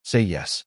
Say yes.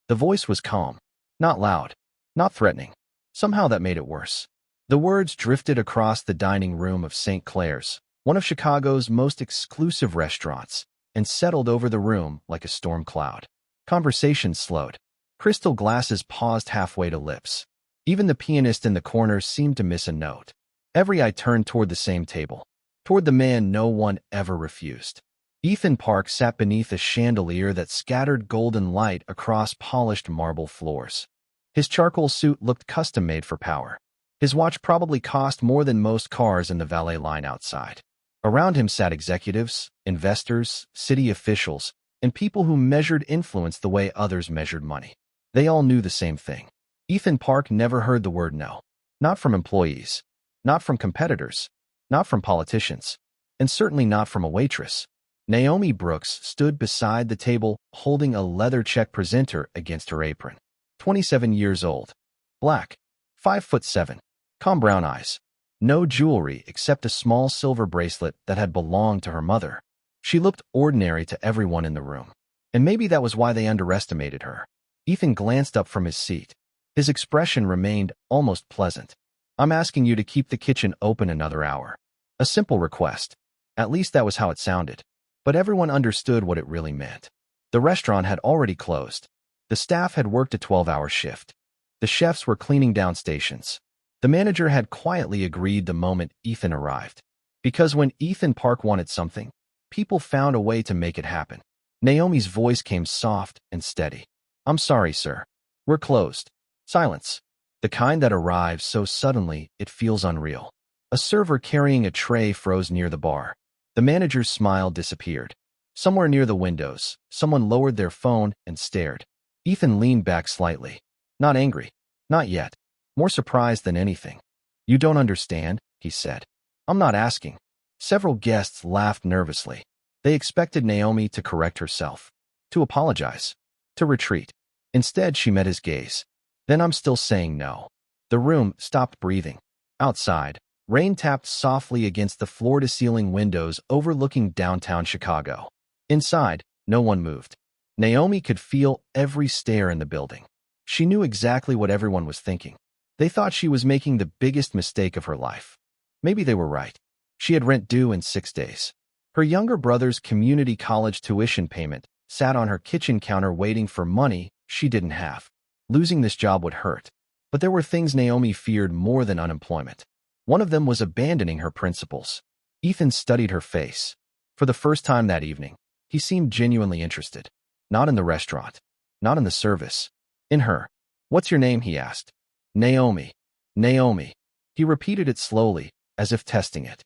The voice was calm, not loud, not threatening. Somehow that made it worse. The words drifted across the dining room of St. Clair's, one of Chicago's most exclusive restaurants, and settled over the room like a storm cloud. Conversation slowed. Crystal glasses paused halfway to lips. Even the pianist in the corner seemed to miss a note. Every eye turned toward the same table, toward the man no one ever refused. Ethan Park sat beneath a chandelier that scattered golden light across polished marble floors. His charcoal suit looked custom-made for power. His watch probably cost more than most cars in the valet line outside. Around him sat executives, investors, city officials, and people who measured influence the way others measured money. They all knew the same thing. Ethan Park never heard the word no. Not from employees, not from competitors, not from politicians, and certainly not from a waitress. Naomi Brooks stood beside the table holding a leather check presenter against her apron. 27 years old. Black. 5'7". Calm brown eyes. No jewelry except a small silver bracelet that had belonged to her mother. She looked ordinary to everyone in the room. And maybe that was why they underestimated her. Ethan glanced up from his seat. His expression remained almost pleasant. I'm asking you to keep the kitchen open another hour. A simple request. At least that was how it sounded. But everyone understood what it really meant. The restaurant had already closed. The staff had worked a 12-hour shift. The chefs were cleaning down stations. The manager had quietly agreed the moment Ethan arrived. Because when Ethan Park wanted something, people found a way to make it happen. Naomi's voice came soft and steady. I'm sorry, sir. We're closed. Silence. The kind that arrives so suddenly it feels unreal. A server carrying a tray froze near the bar. The manager's smile disappeared. Somewhere near the windows, someone lowered their phone and stared. Ethan leaned back slightly. Not angry. Not yet. More surprised than anything. You don't understand, he said. I'm not asking. Several guests laughed nervously. They expected Naomi to correct herself, to apologize, to retreat. Instead, she met his gaze. Then I'm still saying no. The room stopped breathing. Outside, rain tapped softly against the floor-to-ceiling windows overlooking downtown Chicago. Inside, no one moved. Naomi could feel every stare in the building. She knew exactly what everyone was thinking. They thought she was making the biggest mistake of her life. Maybe they were right. She had rent due in 6 days. Her younger brother's community college tuition payment sat on her kitchen counter waiting for money she didn't have. Losing this job would hurt. But there were things Naomi feared more than unemployment. One of them was abandoning her principles. Ethan studied her face. For the first time that evening, he seemed genuinely interested. Not in the restaurant. Not in the service. In her. What's your name? He asked. Naomi. Naomi. He repeated it slowly, as if testing it.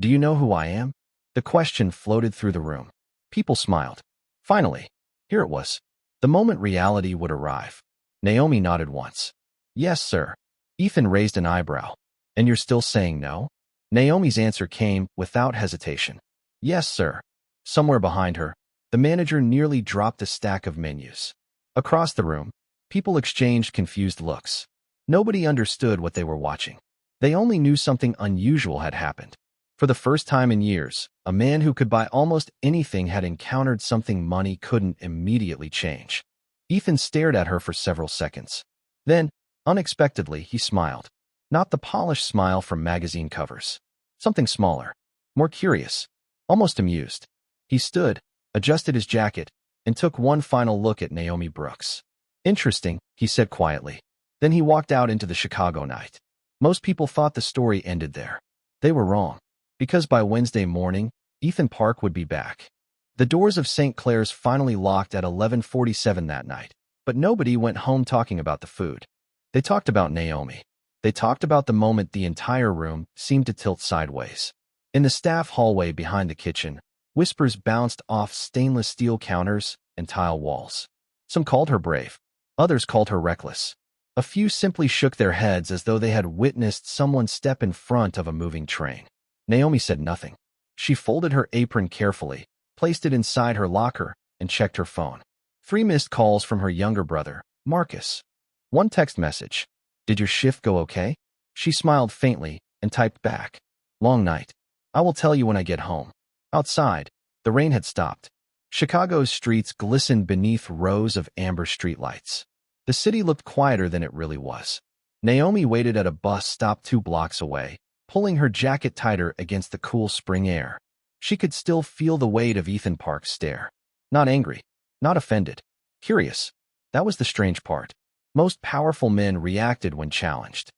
Do you know who I am? The question floated through the room. People smiled. Finally, here it was. The moment reality would arrive. Naomi nodded once. Yes, sir. Ethan raised an eyebrow. And you're still saying no? Naomi's answer came without hesitation. Yes, sir. Somewhere behind her, the manager nearly dropped a stack of menus. Across the room, people exchanged confused looks. Nobody understood what they were watching. They only knew something unusual had happened. For the first time in years, a man who could buy almost anything had encountered something money couldn't immediately change. Ethan stared at her for several seconds. Then, unexpectedly, he smiled. Not the polished smile from magazine covers. Something smaller, more curious, almost amused. He stood, adjusted his jacket, and took one final look at Naomi Brooks. Interesting, he said quietly. Then he walked out into the Chicago night. Most people thought the story ended there. They were wrong. Because by Wednesday morning, Ethan Park would be back. The doors of St. Clair's finally locked at 11:47 that night, but nobody went home talking about the food. They talked about Naomi. They talked about the moment the entire room seemed to tilt sideways. In the staff hallway behind the kitchen, whispers bounced off stainless steel counters and tile walls. Some called her brave. Others called her reckless. A few simply shook their heads as though they had witnessed someone step in front of a moving train. Naomi said nothing. She folded her apron carefully, placed it inside her locker, and checked her phone. 3 missed calls from her younger brother, Marcus. 1 text message. Did your shift go okay? She smiled faintly and typed back. Long night. I will tell you when I get home. Outside, the rain had stopped. Chicago's streets glistened beneath rows of amber streetlights. The city looked quieter than it really was. Naomi waited at a bus stop 2 blocks away, pulling her jacket tighter against the cool spring air. She could still feel the weight of Ethan Park's stare. Not angry, not offended, curious. That was the strange part. Most powerful men reacted when challenged.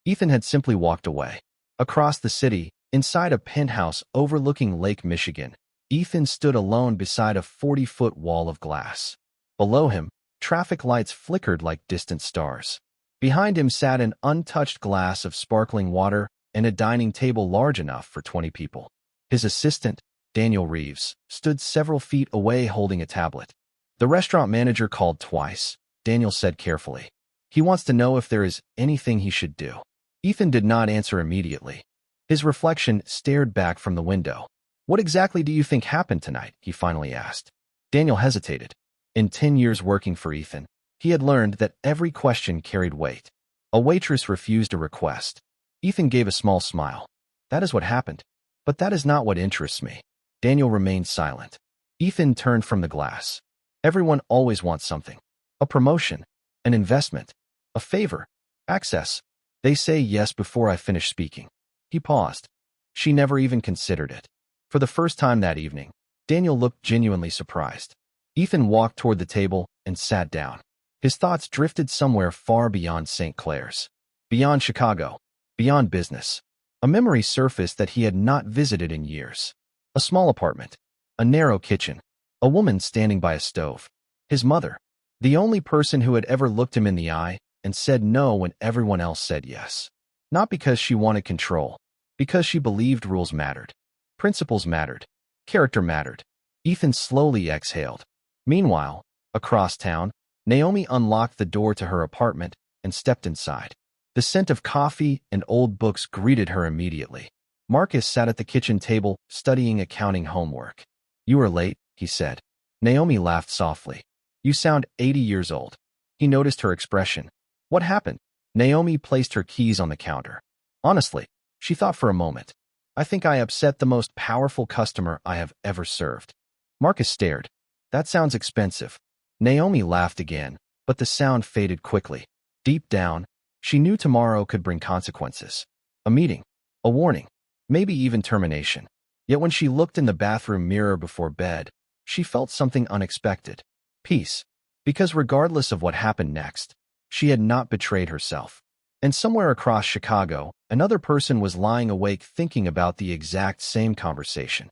Ethan had simply walked away. Across the city, inside a penthouse overlooking Lake Michigan, Ethan stood alone beside a 40-foot wall of glass. Below him, traffic lights flickered like distant stars. Behind him sat an untouched glass of sparkling water and a dining table large enough for 20 people. His assistant, Daniel Reeves, stood several feet away holding a tablet. The restaurant manager called twice, Daniel said carefully. He wants to know if there is anything he should do. Ethan did not answer immediately. His reflection stared back from the window. What exactly do you think happened tonight? He finally asked. Daniel hesitated. In 10 years working for Ethan, he had learned that every question carried weight. A waitress refused a request. Ethan gave a small smile. That is what happened. But that is not what interests me. Daniel remained silent. Ethan turned from the glass. Everyone always wants something. A promotion, an investment, a favor, access. They say yes before I finish speaking. He paused. She never even considered it. For the first time that evening, Daniel looked genuinely surprised. Ethan walked toward the table and sat down. His thoughts drifted somewhere far beyond St. Clair's. Beyond Chicago. Beyond business. A memory surfaced that he had not visited in years. A small apartment. A narrow kitchen. A woman standing by a stove. His mother. The only person who had ever looked him in the eye and said no when everyone else said yes. Not because she wanted control. Because she believed rules mattered. Principles mattered. Character mattered. Ethan slowly exhaled. Meanwhile, across town, Naomi unlocked the door to her apartment and stepped inside. The scent of coffee and old books greeted her immediately. Marcus sat at the kitchen table, studying accounting homework. You are late, he said. Naomi laughed softly. You sound 80 years old. He noticed her expression. What happened? Naomi placed her keys on the counter. Honestly, she thought for a moment. I think I upset the most powerful customer I have ever served. Marcus stared. That sounds expensive. Naomi laughed again, but the sound faded quickly. Deep down, she knew tomorrow could bring consequences. A meeting, a warning, maybe even termination. Yet when she looked in the bathroom mirror before bed, she felt something unexpected. Peace. Because regardless of what happened next, she had not betrayed herself. And somewhere across Chicago, another person was lying awake thinking about the exact same conversation.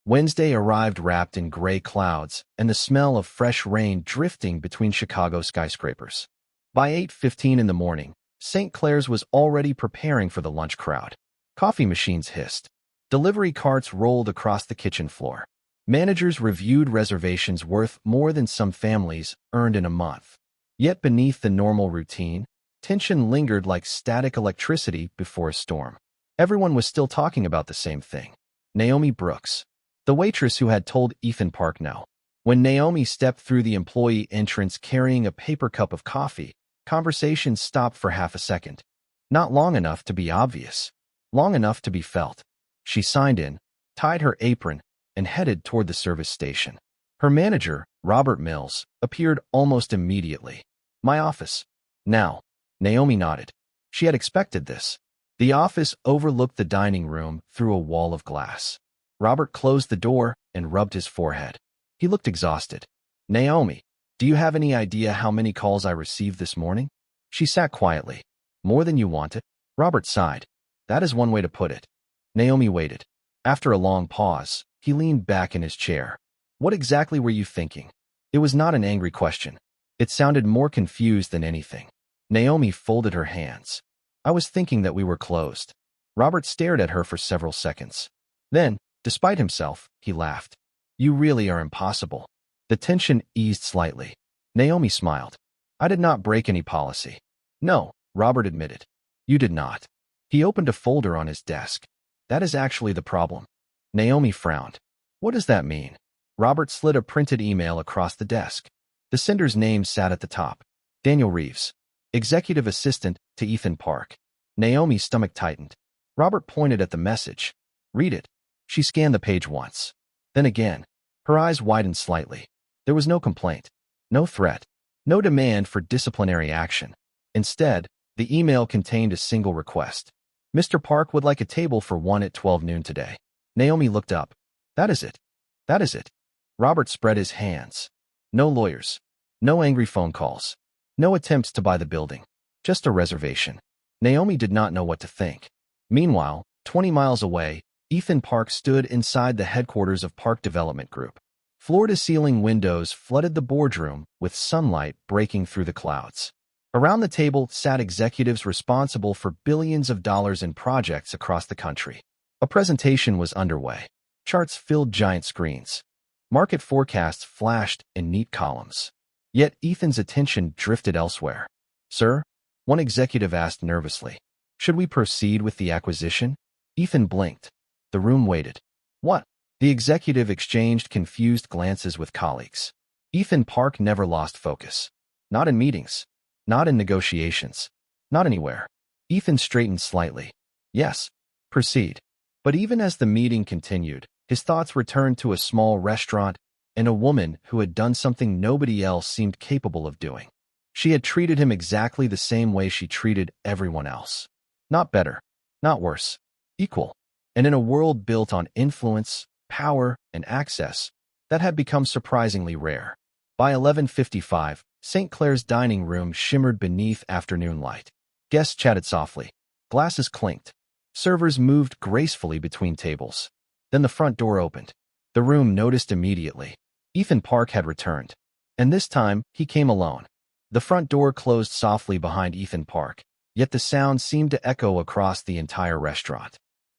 Wednesday arrived wrapped in gray clouds and the smell of fresh rain drifting between Chicago skyscrapers. By 8:15 in the morning, St. Clair's was already preparing for the lunch crowd. Coffee machines hissed. Delivery carts rolled across the kitchen floor. Managers reviewed reservations worth more than some families earned in a month. Yet beneath the normal routine, tension lingered like static electricity before a storm. Everyone was still talking about the same thing. Naomi Brooks, the waitress who had told Ethan Park no. When Naomi stepped through the employee entrance carrying a paper cup of coffee, conversation stopped for half a second. Not long enough to be obvious. Long enough to be felt. She signed in, tied her apron, and headed toward the service station. Her manager, Robert Mills, appeared almost immediately. My office. Now. Naomi nodded. She had expected this. The office overlooked the dining room through a wall of glass. Robert closed the door and rubbed his forehead. He looked exhausted. Naomi, do you have any idea how many calls I received this morning? She sat quietly. More than you wanted? Robert sighed. That is one way to put it. Naomi waited. After a long pause, he leaned back in his chair. What exactly were you thinking? It was not an angry question. It sounded more confused than anything. Naomi folded her hands. I was thinking that we were closed. Robert stared at her for several seconds. Then, despite himself, he laughed. You really are impossible. The tension eased slightly. Naomi smiled. I did not break any policy. No, Robert admitted. You did not. He opened a folder on his desk. That is actually the problem. Naomi frowned. What does that mean? Robert slid a printed email across the desk. The sender's name sat at the top. Daniel Reeves. Executive assistant to Ethan Park. Naomi's stomach tightened. Robert pointed at the message. Read it. She scanned the page once. Then again. Her eyes widened slightly. There was no complaint, no threat, no demand for disciplinary action. Instead, the email contained a single request. Mr. Park would like a table for 1 at 12 noon today. Naomi looked up. That is it. That is it. Robert spread his hands. No lawyers. No angry phone calls. No attempts to buy the building. Just a reservation. Naomi did not know what to think. Meanwhile, 20 miles away, Ethan Park stood inside the headquarters of Park Development Group. Floor-to-ceiling windows flooded the boardroom with sunlight breaking through the clouds. Around the table sat executives responsible for billions of dollars in projects across the country. A presentation was underway. Charts filled giant screens. Market forecasts flashed in neat columns. Yet Ethan's attention drifted elsewhere. "Sir?" one executive asked nervously. "Should we proceed with the acquisition?" Ethan blinked. The room waited. "What?" The executive exchanged confused glances with colleagues. Ethan Park never lost focus. Not in meetings. Not in negotiations. Not anywhere. Ethan straightened slightly. "Yes. Proceed." But even as the meeting continued, his thoughts returned to a small restaurant and a woman who had done something nobody else seemed capable of doing. She had treated him exactly the same way she treated everyone else. Not better. Not worse. Equal. And in a world built on influence, power, and access, that had become surprisingly rare. By 11:55, St. Clair's dining room shimmered beneath afternoon light. Guests chatted softly. Glasses clinked. Servers moved gracefully between tables. Then the front door opened. The room noticed immediately. Ethan Park had returned. And this time, he came alone. The front door closed softly behind Ethan Park, yet the sound seemed to echo across the entire restaurant.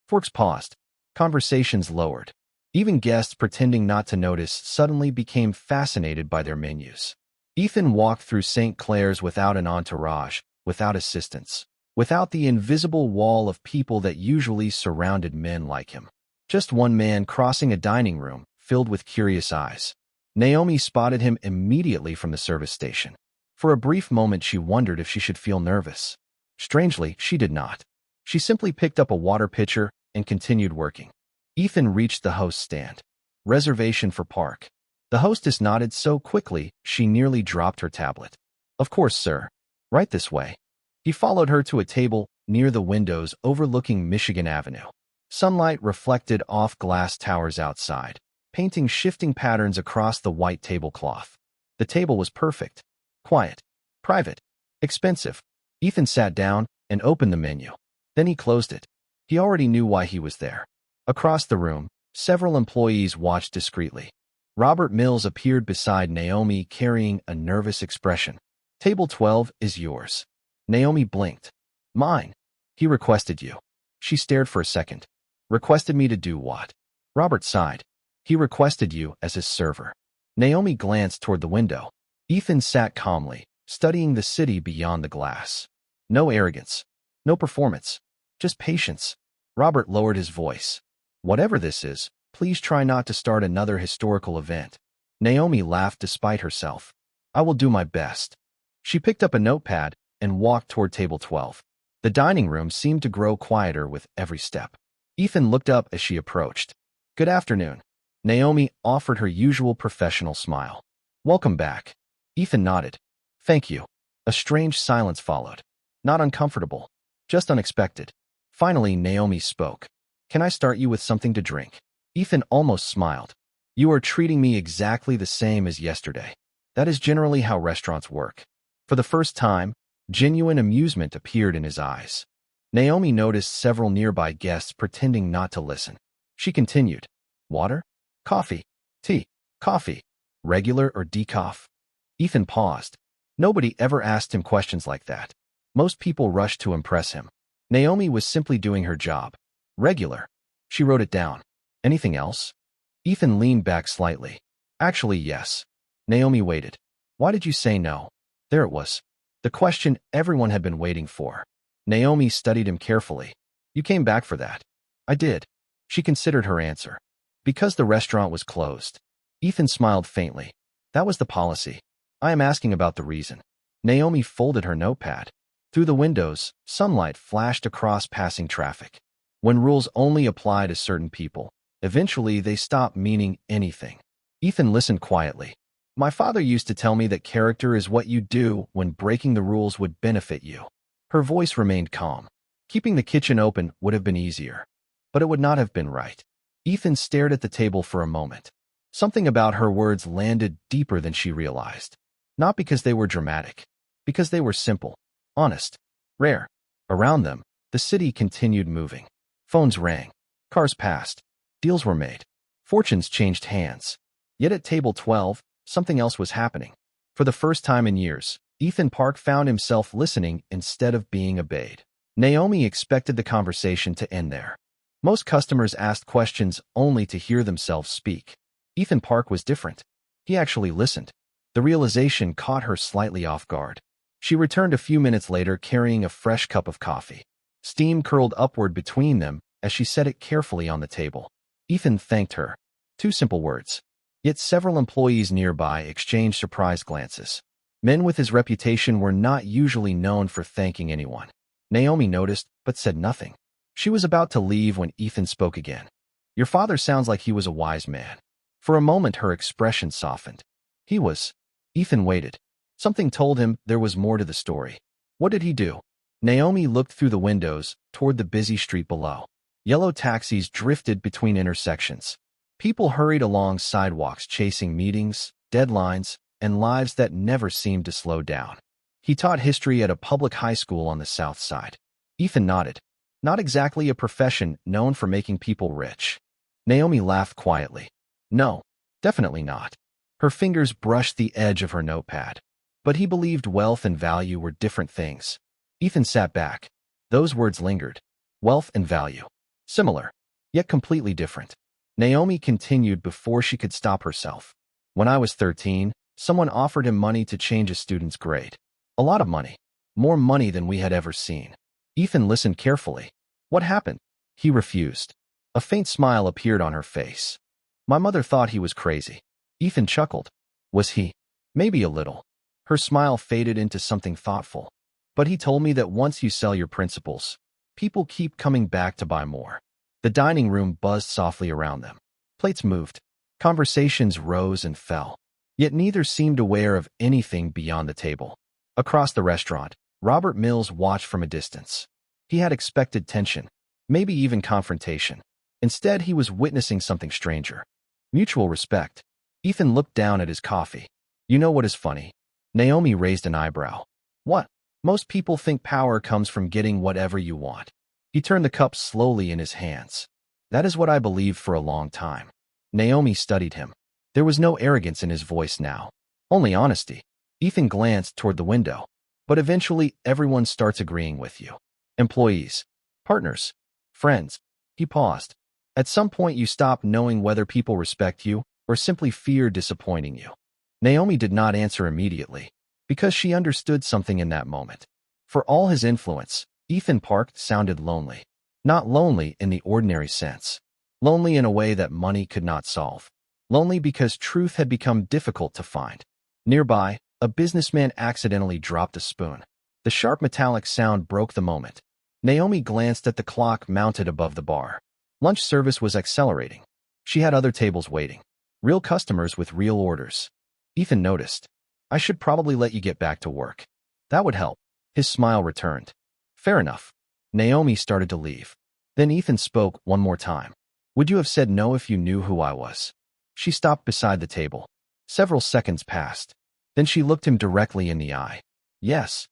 Forks paused. Conversations lowered. Even guests pretending not to notice suddenly became fascinated by their menus. Ethan walked through St. Clair's without an entourage, without assistance, without the invisible wall of people that usually surrounded men like him. Just one man crossing a dining room filled with curious eyes. Naomi spotted him immediately from the service station. For a brief moment she wondered if she should feel nervous. Strangely, she did not. She simply picked up a water pitcher and continued working. Ethan reached the host's stand. "Reservation for Park." The hostess nodded so quickly she nearly dropped her tablet. "Of course, sir. Right this way." He followed her to a table near the windows overlooking Michigan Avenue. Sunlight reflected off glass towers outside, painting shifting patterns across the white tablecloth. The table was perfect. Quiet. Private. Expensive. Ethan sat down and opened the menu. Then he closed it. He already knew why he was there. Across the room, several employees watched discreetly. Robert Mills appeared beside Naomi carrying a nervous expression. "Table 12 is yours." Naomi blinked. "Mine." "He requested you." She stared for a second. "Requested me to do what?" Robert sighed. "He requested you as his server." Naomi glanced toward the window. Ethan sat calmly, studying the city beyond the glass. No arrogance. No performance. Just patience. Robert lowered his voice. "Whatever this is, please try not to start another historical event." Naomi laughed despite herself. "I will do my best." She picked up a notepad and walked toward table 12. The dining room seemed to grow quieter with every step. Ethan looked up as she approached. "Good afternoon." Naomi offered her usual professional smile. "Welcome back." Ethan nodded. "Thank you." A strange silence followed. Not uncomfortable, just unexpected. Finally, Naomi spoke. "Can I start you with something to drink?" Ethan almost smiled. "You are treating me exactly the same as yesterday." That is generally how restaurants work. For the first time, genuine amusement appeared in his eyes. Naomi noticed several nearby guests pretending not to listen. She continued. "Water? Coffee? Tea? Coffee? Regular or decaf?" Ethan paused. Nobody ever asked him questions like that. Most people rushed to impress him. Naomi was simply doing her job. "Regular." She wrote it down. "Anything else?" Ethan leaned back slightly. "Actually, yes." Naomi waited. "Why did you say no?" There it was. The question everyone had been waiting for. Naomi studied him carefully. "You came back for that." "I did." She considered her answer. "Because the restaurant was closed." Ethan smiled faintly. "That was the policy. I am asking about the reason." Naomi folded her notepad. Through the windows, sunlight flashed across passing traffic. When rules only apply to certain people, eventually they stop meaning anything. Ethan listened quietly. My father used to tell me that character is what you do when breaking the rules would benefit you. Her voice remained calm. Keeping the kitchen open would have been easier, but it would not have been right. Ethan stared at the table for a moment. Something about her words landed deeper than she realized. Not because they were dramatic, because they were simple, honest, rare. Around them, the city continued moving. Phones rang. Cars passed. Deals were made. Fortunes changed hands. Yet at table 12, something else was happening. For the first time in years, Ethan Park found himself listening instead of being obeyed. Naomi expected the conversation to end there. Most customers asked questions only to hear themselves speak. Ethan Park was different. He actually listened. The realization caught her slightly off guard. She returned a few minutes later carrying a fresh cup of coffee. Steam curled upward between them as she set it carefully on the table. Ethan thanked her. 2 simple words. Yet several employees nearby exchanged surprised glances. Men with his reputation were not usually known for thanking anyone. Naomi noticed, but said nothing. She was about to leave when Ethan spoke again. Your father sounds like he was a wise man. For a moment her expression softened. He was. Ethan waited. Something told him there was more to the story. What did he do? Naomi looked through the windows toward the busy street below. Yellow taxis drifted between intersections. People hurried along sidewalks chasing meetings, deadlines, and lives that never seemed to slow down. He taught history at a public high school on the south side. Ethan nodded. Not exactly a profession known for making people rich. Naomi laughed quietly. No, definitely not. Her fingers brushed the edge of her notepad. But he believed wealth and value were different things. Ethan sat back. Those words lingered. Wealth and value. Similar, yet completely different. Naomi continued before she could stop herself. When I was 13, someone offered him money to change a student's grade. A lot of money. More money than we had ever seen. Ethan listened carefully. What happened? He refused. A faint smile appeared on her face. My mother thought he was crazy. Ethan chuckled. Was he? Maybe a little. Her smile faded into something thoughtful. But he told me that once you sell your principles, people keep coming back to buy more. The dining room buzzed softly around them. Plates moved. Conversations rose and fell. Yet neither seemed aware of anything beyond the table. Across the restaurant, Robert Mills watched from a distance. He had expected tension, maybe even confrontation. Instead, he was witnessing something stranger. Mutual respect. Ethan looked down at his coffee. You know what is funny? Naomi raised an eyebrow. What? Most people think power comes from getting whatever you want. He turned the cup slowly in his hands. That is what I believed for a long time. Naomi studied him. There was no arrogance in his voice now. Only honesty. Ethan glanced toward the window. But eventually, everyone starts agreeing with you. Employees. Partners. Friends. He paused. At some point you stop knowing whether people respect you or simply fear disappointing you. Naomi did not answer immediately, because she understood something in that moment. For all his influence, Ethan Park sounded lonely. Not lonely in the ordinary sense. Lonely in a way that money could not solve. Lonely because truth had become difficult to find. Nearby, a businessman accidentally dropped a spoon. The sharp metallic sound broke the moment. Naomi glanced at the clock mounted above the bar. Lunch service was accelerating. She had other tables waiting. Real customers with real orders. Ethan noticed. I should probably let you get back to work. That would help. His smile returned. Fair enough. Naomi started to leave. Then Ethan spoke one more time. Would you have said no if you knew who I was? She stopped beside the table. Several seconds passed. Then she looked him directly in the eye. Yes.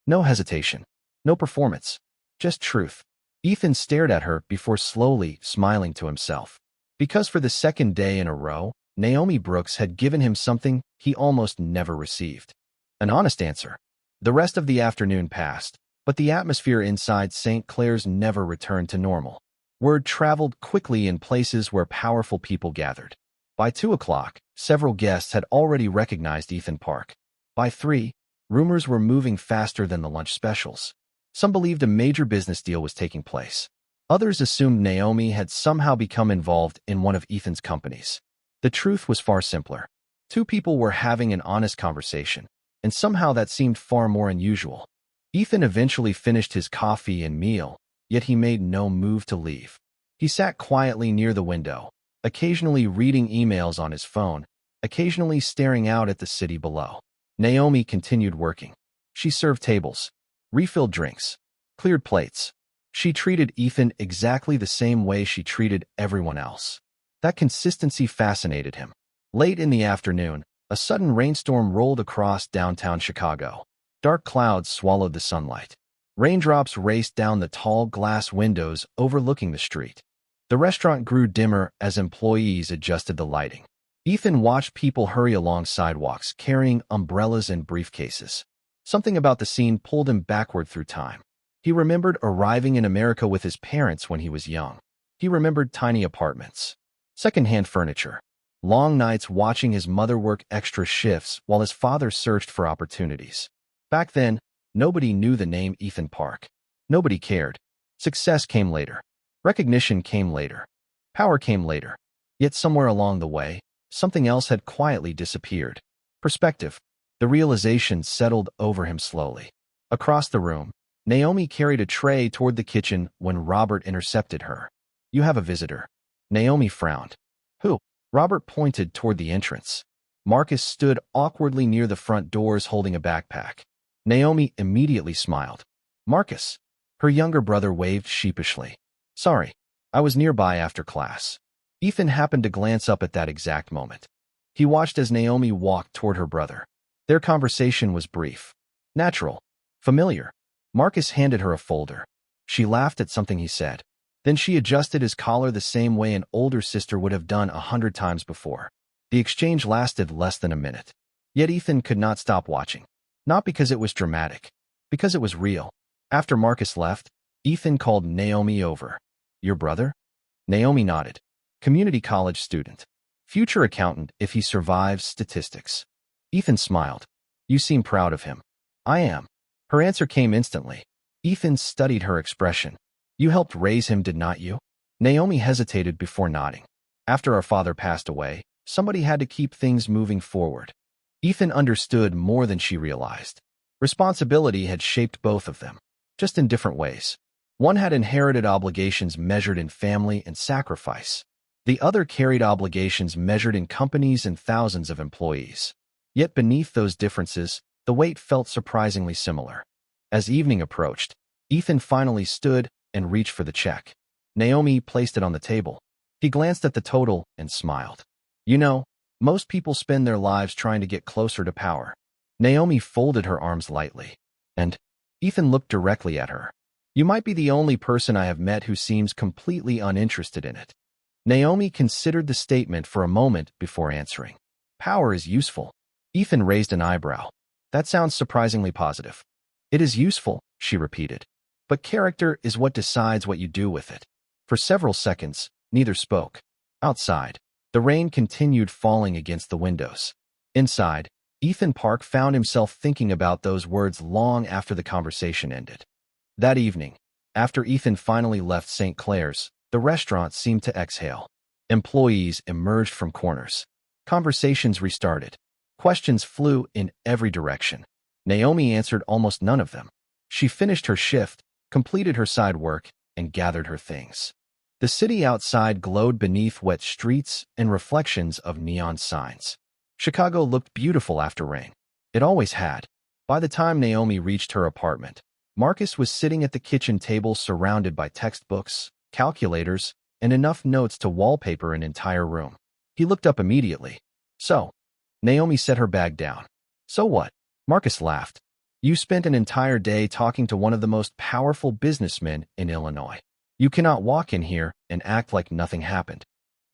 No hesitation. No performance. Just truth. Ethan stared at her before slowly smiling to himself. Because for the second day in a row, Naomi Brooks had given him something he almost never received. An honest answer. The rest of the afternoon passed, but the atmosphere inside St. Clair's never returned to normal. Word traveled quickly in places where powerful people gathered. By 2 o'clock, several guests had already recognized Ethan Park. By 3, rumors were moving faster than the lunch specials. Some believed a major business deal was taking place. Others assumed Naomi had somehow become involved in one of Ethan's companies. The truth was far simpler. 2 people were having an honest conversation, and somehow that seemed far more unusual. Ethan eventually finished his coffee and meal, yet he made no move to leave. He sat quietly near the window, occasionally reading emails on his phone occasionally staring out at the city below. Naomi continued working. She served tables, refilled drinks, cleared plates. She treated Ethan exactly the same way she treated everyone else. That consistency fascinated him. Late in the afternoon, a sudden rainstorm rolled across downtown Chicago. Dark clouds swallowed the sunlight. Raindrops raced down the tall glass windows overlooking the street. The restaurant grew dimmer as employees adjusted the lighting. Ethan watched people hurry along sidewalks carrying umbrellas and briefcases. Something about the scene pulled him backward through time. He remembered arriving in America with his parents when he was young. He remembered tiny apartments, secondhand furniture, long nights watching his mother work extra shifts while his father searched for opportunities. Back then, nobody knew the name Ethan Park. Nobody cared. Success came later. Recognition came later. Power came later. Yet somewhere along the way, something else had quietly disappeared. Perspective. The realization settled over him slowly. Across the room, Naomi carried a tray toward the kitchen when Robert intercepted her. "You have a visitor." Naomi frowned. "Who?" Robert pointed toward the entrance. Marcus stood awkwardly near the front doors holding a backpack. Naomi immediately smiled. "Marcus." Her younger brother waved sheepishly. "Sorry, I was nearby after class." Ethan happened to glance up at that exact moment. He watched as Naomi walked toward her brother. Their conversation was brief, natural, familiar. Marcus handed her a folder. She laughed at something he said. Then she adjusted his collar the same way an older sister would have done 100 times before. The exchange lasted less than a minute. Yet Ethan could not stop watching. Not because it was dramatic, because it was real. After Marcus left, Ethan called Naomi over. "Your brother?" Naomi nodded. "Community college student. Future accountant if he survives statistics." Ethan smiled. "You seem proud of him." "I am." Her answer came instantly. Ethan studied her expression. "You helped raise him, did not you?" Naomi hesitated before nodding. "After our father passed away, somebody had to keep things moving forward." Ethan understood more than she realized. Responsibility had shaped both of them, just in different ways. One had inherited obligations measured in family and sacrifice. The other carried obligations measured in companies and thousands of employees. Yet beneath those differences, the weight felt surprisingly similar. As evening approached, Ethan finally stood and reached for the check. Naomi placed it on the table. He glanced at the total and smiled. "You know, most people spend their lives trying to get closer to power." Naomi folded her arms lightly. "And?" Ethan looked directly at her. "You might be the only person I have met who seems completely uninterested in it." Naomi considered the statement for a moment before answering. "Power is useful." Ethan raised an eyebrow. "That sounds surprisingly positive." "It is useful," she repeated. "But character is what decides what you do with it." For several seconds, neither spoke. Outside, the rain continued falling against the windows. Inside, Ethan Park found himself thinking about those words long after the conversation ended. That evening, after Ethan finally left St. Clair's, the restaurant seemed to exhale. Employees emerged from corners. Conversations restarted. Questions flew in every direction. Naomi answered almost none of them. She finished her shift, completed her side work, and gathered her things. The city outside glowed beneath wet streets and reflections of neon signs. Chicago looked beautiful after rain. It always had. By the time Naomi reached her apartment, Marcus was sitting at the kitchen table surrounded by textbooks, calculators, and enough notes to wallpaper an entire room. He looked up immediately. "So?" Naomi set her bag down. "So what?" Marcus laughed. "You spent an entire day talking to one of the most powerful businessmen in Illinois. You cannot walk in here and act like nothing happened."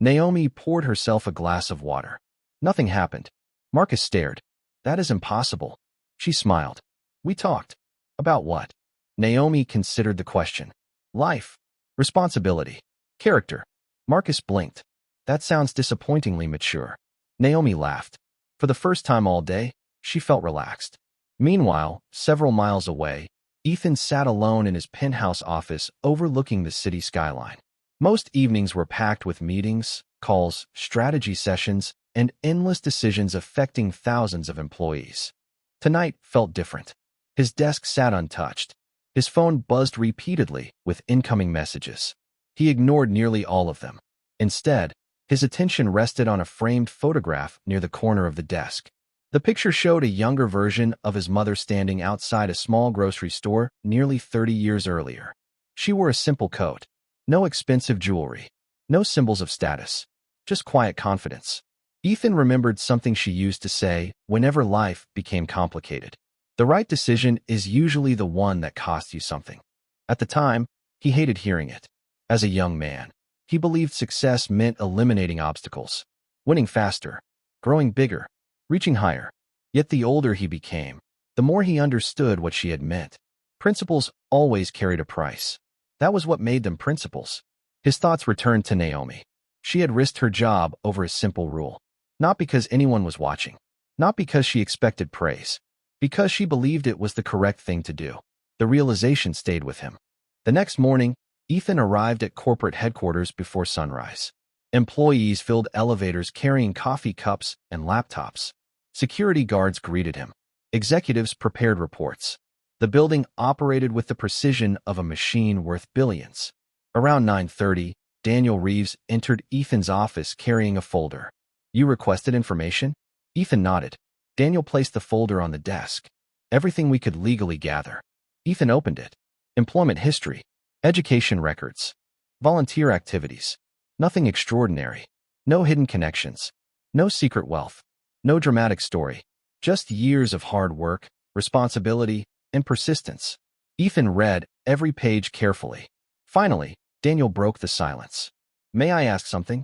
Naomi poured herself a glass of water. "Nothing happened." Marcus stared. "That is impossible." She smiled. "We talked." "About what?" Naomi considered the question. "Life. Responsibility. Character." Marcus blinked. "That sounds disappointingly mature." Naomi laughed. For the first time all day, she felt relaxed. Meanwhile, several miles away, Ethan sat alone in his penthouse office overlooking the city skyline. Most evenings were packed with meetings, calls, strategy sessions, and endless decisions affecting thousands of employees. Tonight felt different. His desk sat untouched. His phone buzzed repeatedly with incoming messages. He ignored nearly all of them. Instead, His attention rested on a framed photograph near the corner of the desk. The picture showed a younger version of his mother standing outside a small grocery store nearly 30 years earlier. She wore a simple coat. No expensive jewelry. No symbols of status. Just quiet confidence. Ethan remembered something she used to say whenever life became complicated. The right decision is usually the one that costs you something. At the time, he hated hearing it. As a young man, he believed success meant eliminating obstacles, winning faster, growing bigger, reaching higher. Yet the older he became, the more he understood what she had meant. Principles always carried a price. That was what made them principles. His thoughts returned to Naomi. She had risked her job over a simple rule. Not because anyone was watching. Not because she expected praise. Because she believed it was the correct thing to do. The realization stayed with him. The next morning, Ethan arrived at corporate headquarters before sunrise. Employees filled elevators carrying coffee cups and laptops. Security guards greeted him. Executives prepared reports. The building operated with the precision of a machine worth billions. Around 9:30, Daniel Reeves entered Ethan's office carrying a folder. "You requested information?" Ethan nodded. Daniel placed the folder on the desk. Everything we could legally gather. Ethan opened it. Employment history. Education records. Volunteer activities. Nothing extraordinary. No hidden connections. No secret wealth. No dramatic story. Just years of hard work, responsibility, and persistence. Ethan read every page carefully. Finally, Daniel broke the silence. "May I ask something?"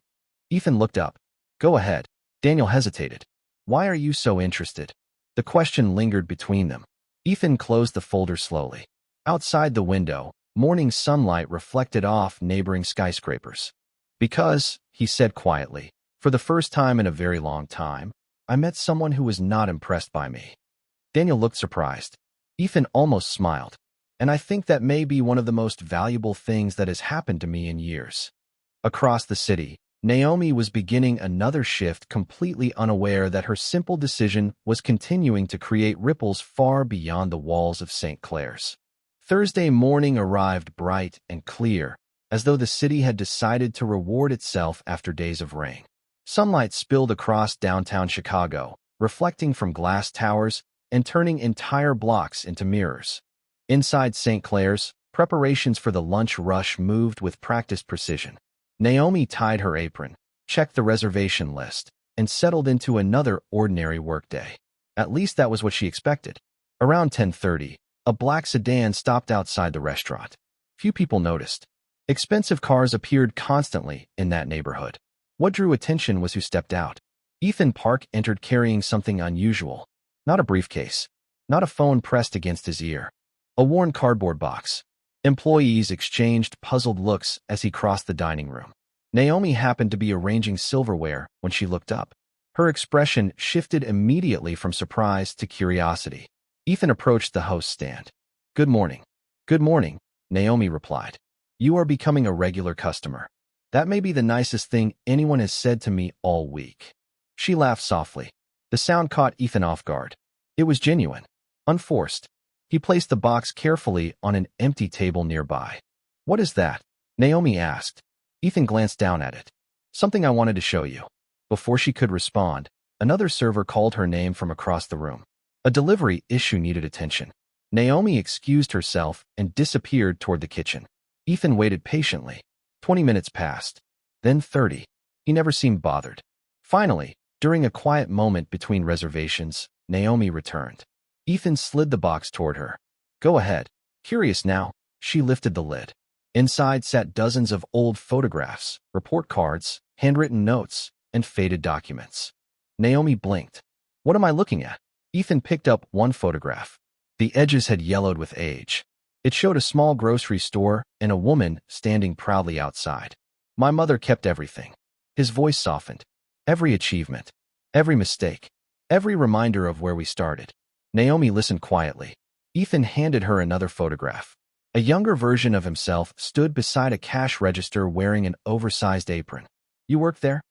Ethan looked up. "Go ahead." Daniel hesitated. "Why are you so interested?" The question lingered between them. Ethan closed the folder slowly. Outside the window, morning sunlight reflected off neighboring skyscrapers. "Because," he said quietly, "for the first time in a very long time, I met someone who was not impressed by me." Daniel looked surprised. Ethan almost smiled. "And I think that may be one of the most valuable things that has happened to me in years." Across the city, Naomi was beginning another shift, completely unaware that her simple decision was continuing to create ripples far beyond the walls of St. Clair's. Thursday morning arrived bright and clear, as though the city had decided to reward itself after days of rain. Sunlight spilled across downtown Chicago, reflecting from glass towers and turning entire blocks into mirrors. Inside St. Clair's, preparations for the lunch rush moved with practiced precision. Naomi tied her apron, checked the reservation list, and settled into another ordinary workday. At least that was what she expected. Around 10:30, a black sedan stopped outside the restaurant. Few people noticed. Expensive cars appeared constantly in that neighborhood. What drew attention was who stepped out. Ethan Park entered carrying something unusual. Not a briefcase. Not a phone pressed against his ear. A worn cardboard box. Employees exchanged puzzled looks as he crossed the dining room. Naomi happened to be arranging silverware when she looked up. Her expression shifted immediately from surprise to curiosity. Ethan approached the host stand. "Good morning." "Good morning," Naomi replied. "You are becoming a regular customer. That may be the nicest thing anyone has said to me all week." She laughed softly. The sound caught Ethan off guard. It was genuine, unforced. He placed the box carefully on an empty table nearby. "What is that?" Naomi asked. Ethan glanced down at it. "Something I wanted to show you." Before she could respond, another server called her name from across the room. A delivery issue needed attention. Naomi excused herself and disappeared toward the kitchen. Ethan waited patiently. 20 minutes passed. Then 30. He never seemed bothered. Finally, during a quiet moment between reservations, Naomi returned. Ethan slid the box toward her. "Go ahead." Curious now, she lifted the lid. Inside sat dozens of old photographs, report cards, handwritten notes, and faded documents. Naomi blinked. "What am I looking at?" Ethan picked up one photograph. The edges had yellowed with age. It showed a small grocery store and a woman standing proudly outside. "My mother kept everything." His voice softened. "Every achievement, every mistake, every reminder of where we started." Naomi listened quietly. Ethan handed her another photograph. A younger version of himself stood beside a cash register wearing an oversized apron. "You work there?"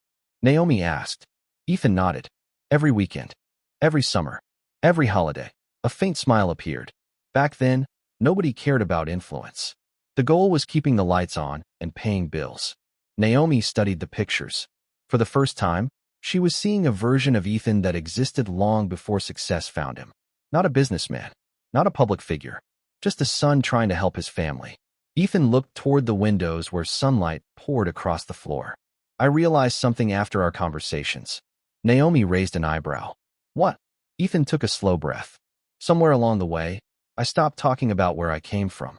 Naomi asked. Ethan nodded. "Every weekend. Every summer. Every holiday." A faint smile appeared. Back then, nobody cared about influence. The goal was keeping the lights on and paying bills. Naomi studied the pictures. For the first time, she was seeing a version of Ethan that existed long before success found him. Not a businessman, not a public figure, just a son trying to help his family. Ethan looked toward the windows where sunlight poured across the floor. I realized something after our conversations. Naomi raised an eyebrow. What? Ethan took a slow breath. Somewhere along the way, I stopped talking about where I came from.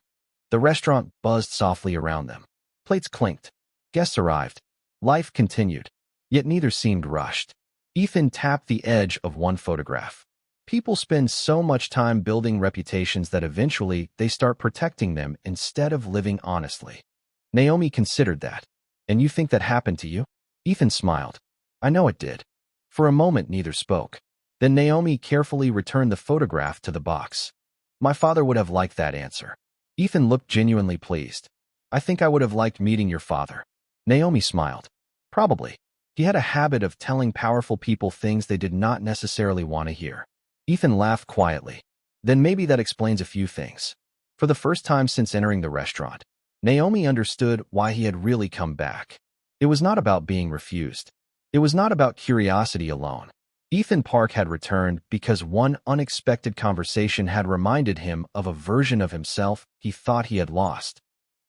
The restaurant buzzed softly around them. Plates clinked. Guests arrived. Life continued. Yet neither seemed rushed. Ethan tapped the edge of one photograph. People spend so much time building reputations that eventually they start protecting them instead of living honestly. Naomi considered that. And you think that happened to you? Ethan smiled. I know it did. For a moment, neither spoke. Then Naomi carefully returned the photograph to the box. My father would have liked that answer. Ethan looked genuinely pleased. I think I would have liked meeting your father. Naomi smiled. Probably. He had a habit of telling powerful people things they did not necessarily want to hear. Ethan laughed quietly. Then maybe that explains a few things. For the first time since entering the restaurant, Naomi understood why he had really come back. It was not about being refused. It was not about curiosity alone. Ethan Park had returned because one unexpected conversation had reminded him of a version of himself he thought he had lost.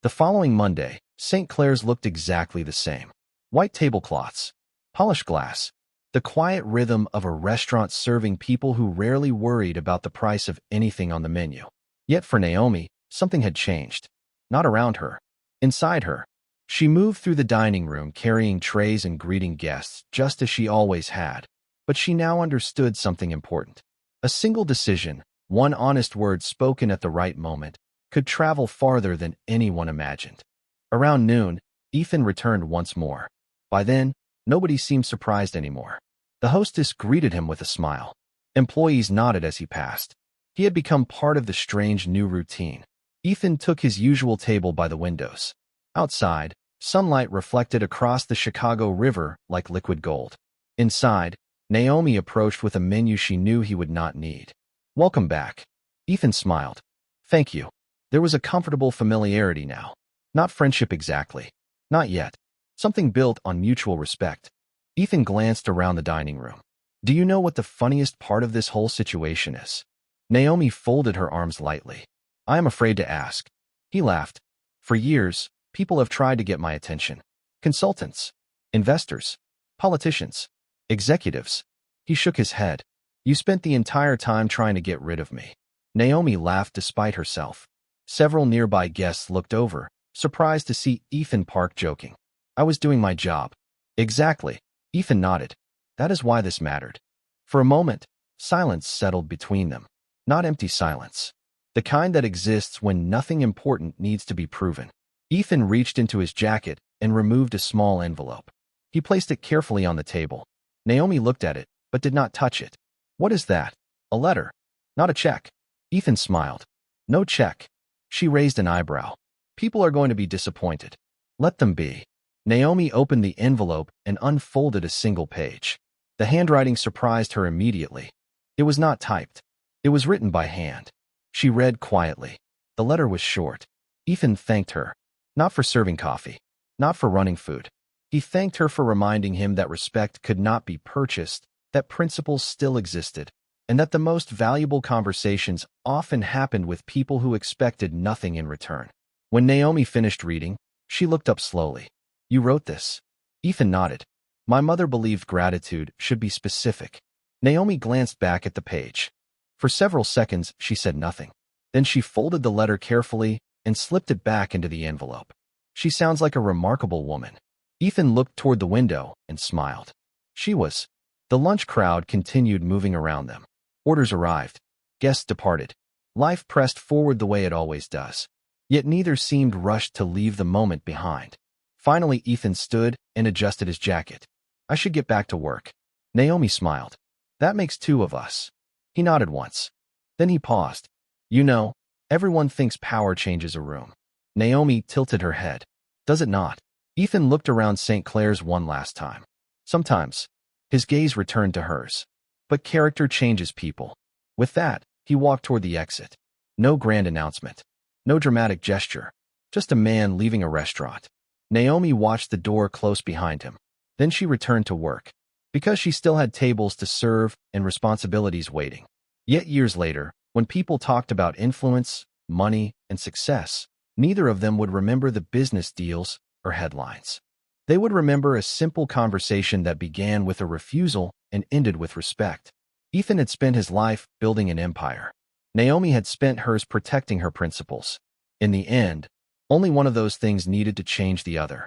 The following Monday, St. Clair's looked exactly the same. White tablecloths, polished glass, the quiet rhythm of a restaurant serving people who rarely worried about the price of anything on the menu. Yet for Naomi, something had changed. Not around her. Inside her. She moved through the dining room carrying trays and greeting guests just as she always had. But she now understood something important. A single decision, one honest word spoken at the right moment, could travel farther than anyone imagined. Around noon, Ethan returned once more. By then, nobody seemed surprised anymore. The hostess greeted him with a smile. Employees nodded as he passed. He had become part of the strange new routine. Ethan took his usual table by the windows. Outside, sunlight reflected across the Chicago River like liquid gold. Inside, Naomi approached with a menu she knew he would not need. Welcome back. Ethan smiled. Thank you. There was a comfortable familiarity now. Not friendship exactly. Not yet. Something built on mutual respect. Ethan glanced around the dining room. Do you know what the funniest part of this whole situation is? Naomi folded her arms lightly. I am afraid to ask. He laughed. For years, people have tried to get my attention. Consultants, investors, politicians, executives. He shook his head. You spent the entire time trying to get rid of me. Naomi laughed despite herself. Several nearby guests looked over, surprised to see Ethan Park joking. I was doing my job. Exactly. Ethan nodded. That is why this mattered. For a moment, silence settled between them. Not empty silence. The kind that exists when nothing important needs to be proven. Ethan reached into his jacket and removed a small envelope. He placed it carefully on the table. Naomi looked at it, but did not touch it. What is that? A letter. Not a check. Ethan smiled. No check. She raised an eyebrow. People are going to be disappointed. Let them be. Naomi opened the envelope and unfolded a single page. The handwriting surprised her immediately. It was not typed. It was written by hand. She read quietly. The letter was short. Ethan thanked her. Not for serving coffee. Not for running food. He thanked her for reminding him that respect could not be purchased, that principles still existed, and that the most valuable conversations often happened with people who expected nothing in return. When Naomi finished reading, she looked up slowly. You wrote this? Ethan nodded. My mother believed gratitude should be specific. Naomi glanced back at the page. For several seconds, she said nothing. Then she folded the letter carefully and slipped it back into the envelope. She sounds like a remarkable woman. Ethan looked toward the window and smiled. She was. The lunch crowd continued moving around them. Orders arrived. Guests departed. Life pressed forward the way it always does. Yet neither seemed rushed to leave the moment behind. Finally, Ethan stood and adjusted his jacket. I should get back to work. Naomi smiled. That makes two of us. He nodded once. Then he paused. You know, everyone thinks power changes a room. Naomi tilted her head. Does it not? Ethan looked around St. Clair's one last time. Sometimes. His gaze returned to hers. But character changes people. With that, he walked toward the exit. No grand announcement. No dramatic gesture. Just a man leaving a restaurant. Naomi watched the door close behind him. Then she returned to work, because she still had tables to serve and responsibilities waiting. Yet years later, when people talked about influence, money, and success, neither of them would remember the business deals or headlines. They would remember a simple conversation that began with a refusal and ended with respect. Ethan had spent his life building an empire. Naomi had spent hers protecting her principles. In the end, only one of those things needed to change the other.